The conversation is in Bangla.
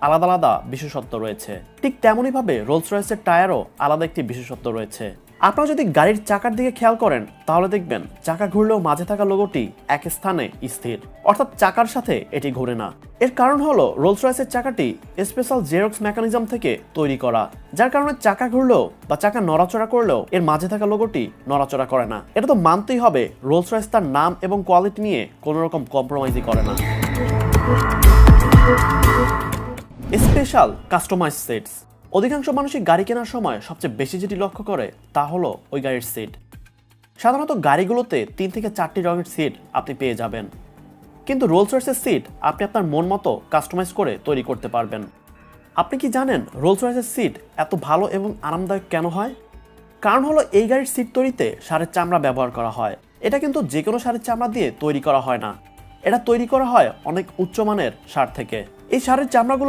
আলাদা আলাদা বিশেষত্ব রয়েছে। ঠিক তেমনইভাবে রোলস রয়েসের টায়ারও আলাদা একটি বিশেষত্ব রয়েছে। আপনারা যদি গাড়ির চাকার দিকে খেয়াল করেন তাহলে দেখবেন চাকা ঘুরলেও মাঝে থাকা লোগোটি এক স্থানে স্থির, অর্থাৎ চাকার সাথে এটি ঘুরে না। এর কারণ হলো রোলস রয়েসের চাকাটি স্পেশাল জেরক্স মেকানিজম থেকে তৈরি করা, যার কারণে চাকা ঘুরলেও বা চাকা নড়াচড়া করলেও এর মাঝে থাকা লোগোটি নড়াচড়া করে না। এটা তো মানতেই হবে রোলস রয়েস তার নাম এবং কোয়ালিটি নিয়ে কোনো রকম কম্প্রোমাইজই করে না। Special customize seats. অধিকাংশ মানুষই গাড়ি কেনার সময় সবচেয়ে বেশি যেটি লক্ষ্য করে তা হলো ওই গাড়ির সিট। সাধারণত গাড়িগুলোতে 3 থেকে 4টি রঙের সিট আপনি পেয়ে যাবেন, কিন্তু রোলস রয়েসের সিট আপনি আপনার মন মতো কাস্টমাইজ করে তৈরি করতে পারবেন। আপনি কি জানেন রোলস রয়েসের সিট এত ভালো এবং আরামদায়ক কেন হয়? কারণ হলো এই গাড়ির সিট তৈরিতে ষাঁড়ের চামড়া ব্যবহার করা হয়। এটা কিন্তু যে কোনো ষাঁড়ের চামড়া দিয়ে তৈরি করা হয় না, এটা তৈরি করা হয় অনেক উচ্চমানের ষাঁড় থেকে। এই ষাঁড়ের চামড়াগুলো